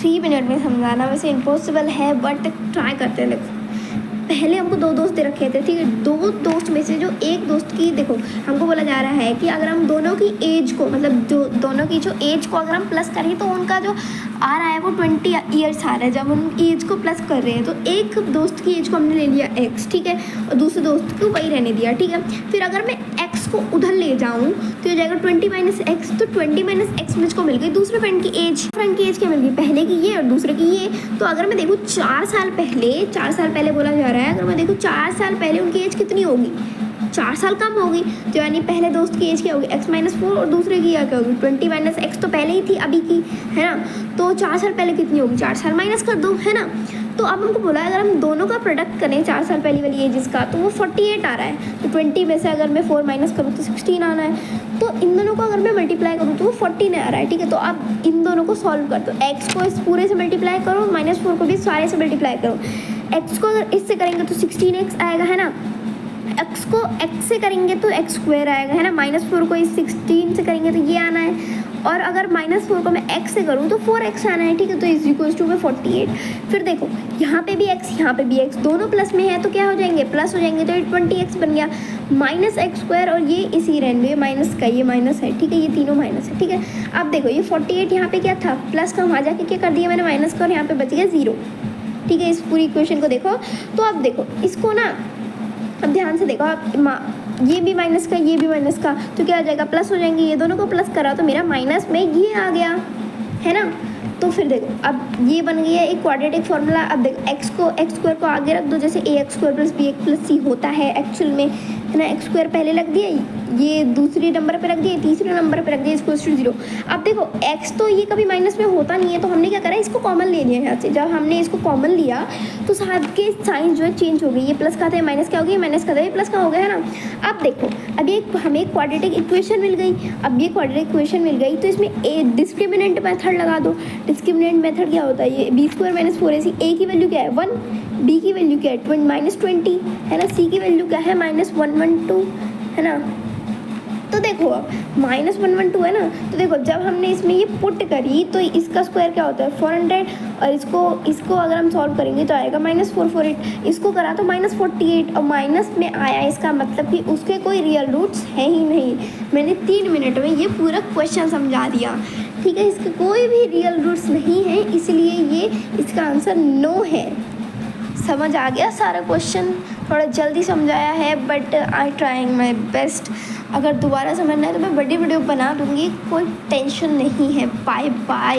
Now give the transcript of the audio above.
3 minute में समझाना वैसे इम्पॉसिबल है, बट ट्राई करते हैं। देखो पहले हमको 2 दोस्त दे रखे थे, ठीक है। 2 दोस्त में से जो एक दोस्त की, देखो हमको बोला जा रहा है कि अगर हम दोनों की एज को, मतलब जो दोनों की जो एज को अगर हम प्लस करें तो उनका जो आ रहा है वो 20 ईयर्स आ रहा है जब हम एज को प्लस कर रहे हैं। तो एक दोस्त की एज को हमने ले लिया x, ठीक है, और दूसरे दोस्त को वही रहने दिया, ठीक है। फिर अगर मैं x को उधर ले जाऊँ तो हो जाएगा 20 माइनस एक्स, तो 20 माइनस एक्स मुझको मिल गई दूसरे फ्रेंड की एज। फ्रेंड की एज क्या मिल गई, पहले की ये और दूसरे की ये। तो अगर मैं देखूँ 4 साल पहले बोला जा रहा है, अगर मैं देखूँ 4 साल पहले उनकी एज कितनी होगी, 4 साल कम होगी। तो यानी पहले दोस्त की एज क्या होगी, x माइनस 4, और दूसरे की क्या होगी 20 माइनस एक्स, तो पहले ही थी अभी की, है ना। तो 4 साल पहले कितनी होगी, 4 साल माइनस कर दो, है ना। तो अब हमको बोला अगर हम दोनों का प्रोडक्ट करें 4 साल पहले वाली एज का, तो वो 48 आ रहा है। तो 20 में से अगर मैं 4 माइनस करूँ तो 16 आना है। तो इन दोनों को अगर मैं मल्टीप्लाई करूँ तो वो 14 आ रहा है, ठीक है। तो अब इन दोनों को सॉल्व कर दो, x को इस पूरे से मल्टीप्लाई करो, -4 को भी सारे से मल्टीप्लाई करो। x को अगर इससे करेंगे तो 16x आएगा, है ना। x को x से करेंगे तो x स्क्वायर आएगा, है ना। -4 को इस 16 से करेंगे तो ये आना है, और अगर -4 को मैं x से करूँ तो 4x आना है, ठीक है। तो इज इक्वल्स टू 48। फिर देखो यहाँ पे भी x, यहाँ पे भी x, दोनों प्लस में है तो क्या हो जाएंगे, प्लस हो जाएंगे। तो 20x बन गया, -x स्क्वायर, और ये इसी रहने माइनस का, ये माइनस है, ठीक है, ये तीनों माइनस है, ठीक है। अब देखो ये 48 यहाँ पे क्या था, प्लस का, वहाँ जाके क्या कर दिया मैंने, माइनस का, और यहाँ पे बच गया 0, ठीक है। इस पूरी इक्वेशन को देखो। तो अब देखो इसको ना, अब ध्यान से देखो आप, ये भी माइनस का, ये भी माइनस का, तो क्या आ जाएगा, प्लस हो जाएंगे। ये दोनों को प्लस करा तो मेरा माइनस में ये आ गया, है ना। तो फिर देखो अब ये बन गया एक क्वाड्रेटिक फार्मूला। अब देखो एक्स स्क्वायर को आगे रख दो, जैसे ax square plus bx plus c होता है एक्चुअल में, है ना। एक्स स्क्वायर पहले रख दिया, ये दूसरे नंबर पे रख दिया, तीसरे नंबर पे रख दिया, इक्वल्स टू 0। अब देखो x तो ये कभी माइनस में होता नहीं है, तो हमने क्या करा, इसको कॉमन ले लिया यहाँ से। जब हमने इसको कॉमन लिया तो साथ के साइन जो है चेंज हो गई, ये प्लस का था, माइनस क्या हो गया, माइनस का था, ये प्लस का हो गया, है ना। अब देखो अब ये हमें क्वाड्रेटिक इक्वेशन मिल गई। अब ये क्वाड्रेटिक इक्वेशन मिल गई तो इसमें ए डिस्क्रिमिनेंट मेथड लगा दो। डिस्क्रिमिनेंट मेथड क्या होता है, ये b square minus 4ac, a की वैल्यू क्या है 1, b की वैल्यू क्या है -20, है ना, c की वैल्यू क्या है -112, है ना। तो देखो अब -112 है ना। तो देखो जब हमने इसमें ये पुट करी तो इसका स्क्वायर क्या होता है 400, और इसको अगर हम सॉल्व करेंगे तो आएगा -448। इसको करा तो -48, और माइनस में आया, इसका मतलब कि उसके कोई रियल रूट्स हैं ही नहीं। मैंने 3 मिनट में ये पूरा क्वेश्चन समझा दिया, ठीक है। इसके कोई भी रियल रूट्स नहीं है, इसलिए ये इसका आंसर नो है। समझ आ गया सारा क्वेश्चन, थोड़ा जल्दी समझाया है, but I trying my best. अगर दोबारा समझना है तो मैं बड़ी वीडियो बना दूँगी, कोई टेंशन नहीं है। Bye bye.